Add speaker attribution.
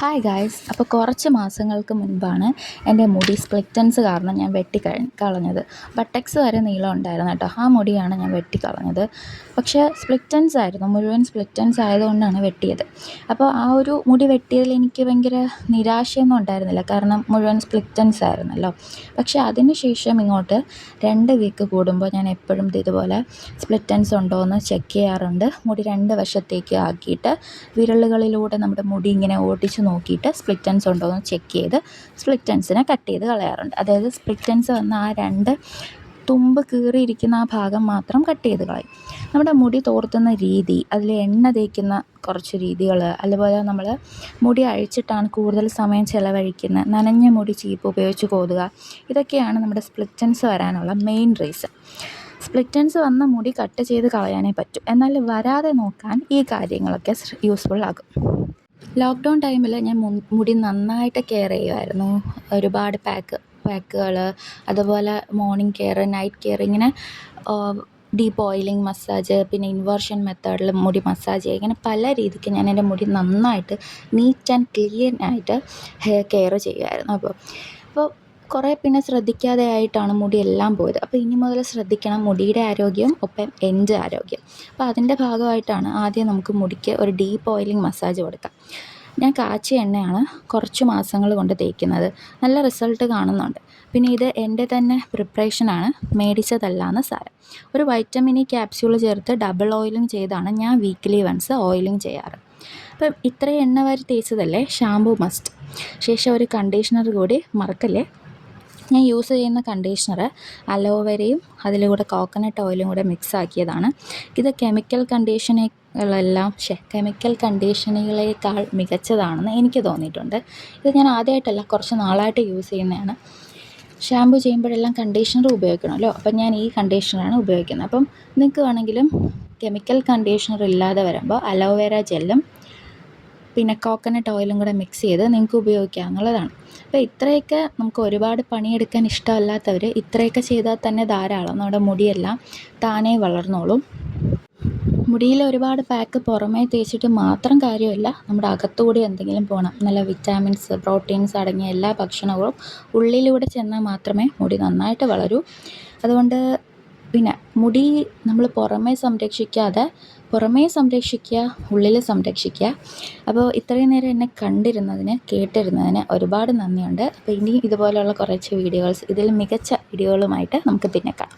Speaker 1: Hi guys. അപ്പോൾ കുറച്ച് മാസങ്ങൾക്ക് മുൻപാണ് എൻ്റെ മുടി സ്പ്ലിറ്റൻസ് കാരണം ഞാൻ കളഞ്ഞത്. ബട്ടക്സ് വരെ നീളം ഉണ്ടായിരുന്നു കേട്ടോ. ആ മുടിയാണ് ഞാൻ വെട്ടിക്കളഞ്ഞത്. പക്ഷേ സ്പ്ലിറ്റൻസ് ആയിരുന്നു, മുഴുവൻ സ്പ്ലിറ്റൻസ് ആയതുകൊണ്ടാണ് വെട്ടിയത്. അപ്പോൾ ആ ഒരു മുടി വെട്ടിയതിൽ എനിക്ക് ഭയങ്കര നിരാശയൊന്നും ഉണ്ടായിരുന്നില്ല, കാരണം മുഴുവൻ സ്പ്ലിറ്റൻസ് ആയിരുന്നല്ലോ. പക്ഷേ അതിന് ശേഷം ഇങ്ങോട്ട് 2 വീക്ക് കൂടുമ്പോൾ ഞാൻ എപ്പോഴും ഇതുപോലെ സ്പ്ലിറ്റൻസ് ഉണ്ടോ എന്ന് ചെക്ക് ചെയ്യാറുണ്ട്. മുടി 2 വശത്തേക്ക് ആക്കിയിട്ട് വിരലുകളിലൂടെ നമ്മുടെ മുടി ഇങ്ങനെ ഓടിച്ച് നോക്കിയിട്ട് സ്പ്ലിറ്റൻസ് ഉണ്ടോ എന്ന് ചെക്ക് ചെയ്ത് സ്പ്ലിറ്റൻസിനെ കട്ട് ചെയ്ത് കളയാറുണ്ട്. അതായത് സ്പ്ലിറ്റൻസ് വന്ന ആ 2 തുമ്പ് കീറിയിരിക്കുന്ന ആ ഭാഗം മാത്രം കട്ട് ചെയ്ത് കളയും. നമ്മുടെ മുടി തോർത്തുന്ന രീതി, അതിൽ എണ്ണ തേക്കുന്ന കുറച്ച് രീതികൾ, അതുപോലെ നമ്മൾ മുടി അഴിച്ചിട്ടാണ് കൂടുതൽ സമയം ചിലവഴിക്കുന്നത്, നനഞ്ഞ മുടി ചീപ്പ് ഉപയോഗിച്ച് കോതുക, ഇതൊക്കെയാണ് നമ്മുടെ സ്പ്ലിറ്റൻസ് വരാനുള്ള മെയിൻ റീസൺ. സ്പ്ലിറ്റൻസ് വന്ന മുടി കട്ട് ചെയ്ത് കളയാനേ പറ്റൂ, എന്നാൽ വരാതെ നോക്കാൻ ഈ കാര്യങ്ങളൊക്കെ യൂസ്ഫുൾ ആകും. ലോക്ക്ഡൗൺ ടൈമിൽ ഞാൻ മുടി നന്നായിട്ട് കെയർ ചെയ്യുമായിരുന്നു. ഒരുപാട് പാക്കുകൾ, അതുപോലെ മോർണിംഗ് കെയർ, നൈറ്റ് കെയർ, ഇങ്ങനെ ഡീപ്പ് ഓയിലിംഗ്, മസാജ്, പിന്നെ ഇൻവേർഷൻ മെത്തേഡിൽ മുടി മസാജ് ചെയ്യുക, ഇങ്ങനെ പല രീതിക്ക് ഞാൻ എൻ്റെ മുടി നന്നായിട്ട് നീറ്റ് ആൻഡ് ക്ലീൻ ആയിട്ട് ഹെയർ കെയർ ചെയ്യുമായിരുന്നു. അപ്പോൾ കുറേ പിന്നെ ശ്രദ്ധിക്കാതെ ആയിട്ടാണ് മുടിയെല്ലാം പോയത്. അപ്പോൾ ഇനി മുതൽ ശ്രദ്ധിക്കണം, മുടിയുടെ ആരോഗ്യം ഒപ്പം എൻ്റെ ആരോഗ്യം. അപ്പോൾ അതിൻ്റെ ഭാഗമായിട്ടാണ് ആദ്യം നമുക്ക് മുടിക്ക് ഒരു ഡീപ്പ് ഓയിലിംഗ് മസാജ് കൊടുക്കാം. ഞാൻ കാച്ചിയ എണ്ണയാണ് കുറച്ച് മാസങ്ങൾ കൊണ്ട് തേക്കുന്നത്. നല്ല റിസൾട്ട് കാണുന്നുണ്ട്. പിന്നെ ഇത് എൻ്റെ തന്നെ പ്രിപ്പറേഷനാണ്, മേടിച്ചതല്ല എന്ന് സാരം. ഒരു വൈറ്റമിൻ ഇ ക്യാപ്സ്യൂൾ ചേർത്ത് ഡബിൾ ഓയിലിംഗ് ചെയ്താണ് ഞാൻ വീക്ക്ലി വൺസ് ഓയിലിംഗ് ചെയ്യാറ്. അപ്പം ഇത്രയും എണ്ണ വാരി തേച്ചതല്ലേ, ഷാമ്പൂ മസ്റ്റ്. ശേഷം ഒരു കണ്ടീഷണർ കൂടി മറക്കല്ലേ. ഞാൻ യൂസ് ചെയ്യുന്ന കണ്ടീഷണർ അലോവേരയും അതിലൂടെ കോക്കനട്ട് ഓയിലും കൂടെ മിക്സ് ആക്കിയതാണ്. ഇത് കെമിക്കൽ കണ്ടീഷനുകളേക്കാൾ മികച്ചതാണെന്ന് എനിക്ക് തോന്നിയിട്ടുണ്ട്. ഇത് ഞാൻ ആദ്യമായിട്ടല്ല, കുറച്ച് നാളായിട്ട് യൂസ് ചെയ്യുന്നതാണ്. ഷാമ്പു ചെയ്യുമ്പോഴെല്ലാം കണ്ടീഷണർ ഉപയോഗിക്കണമല്ലോ, അപ്പം ഞാൻ ഈ കണ്ടീഷണറാണ് ഉപയോഗിക്കുന്നത്. അപ്പം നിങ്ങൾക്ക് വേണമെങ്കിലും കെമിക്കൽ കണ്ടീഷണർ ഇല്ലാതെ വരുമ്പോൾ അലോവേര ജെല്ലും പിന്നെ കോക്കനട്ട് ഓയിലും കൂടെ മിക്സ് ചെയ്ത് നിങ്ങൾക്ക് ഉപയോഗിക്കാവുന്നതാണ്. അപ്പോൾ ഇത്രയൊക്കെ നമുക്ക് ഒരുപാട് പണിയെടുക്കാൻ ഇഷ്ടമല്ലാത്തവർ ഇത്രയൊക്കെ ചെയ്താൽ തന്നെ ധാരാളം. നമ്മുടെ മുടിയെല്ലാം താനേ വളർന്നോളും. മുടിയിൽ ഒരുപാട് പാക്ക് പുറമേ തേച്ചിട്ട് മാത്രം കാര്യമില്ല, നമ്മുടെ അകത്തുകൂടി എന്തെങ്കിലും പോകണം. നല്ല വിറ്റാമിൻസ്, പ്രോട്ടീൻസ് അടങ്ങിയ എല്ലാ ഭക്ഷണങ്ങളും ഉള്ളിലൂടെ ചെന്നാൽ മാത്രമേ മുടി നന്നായിട്ട് വളരൂ. അതുകൊണ്ട് പിന്നെ മുടി നമ്മൾ പുറമേ സംരക്ഷിക്കുക, ഉള്ളിൽ സംരക്ഷിക്കുക. അപ്പോൾ ഇത്രയും നേരം എന്നെ കേട്ടിരുന്നതിന് ഒരുപാട് നന്ദിയുണ്ട്. അപ്പോൾ ഇനി ഇതുപോലെയുള്ള കുറച്ച് ഇതിൽ മികച്ച വീഡിയോകളുമായിട്ട് നമുക്ക് പിന്നെ കാണാം.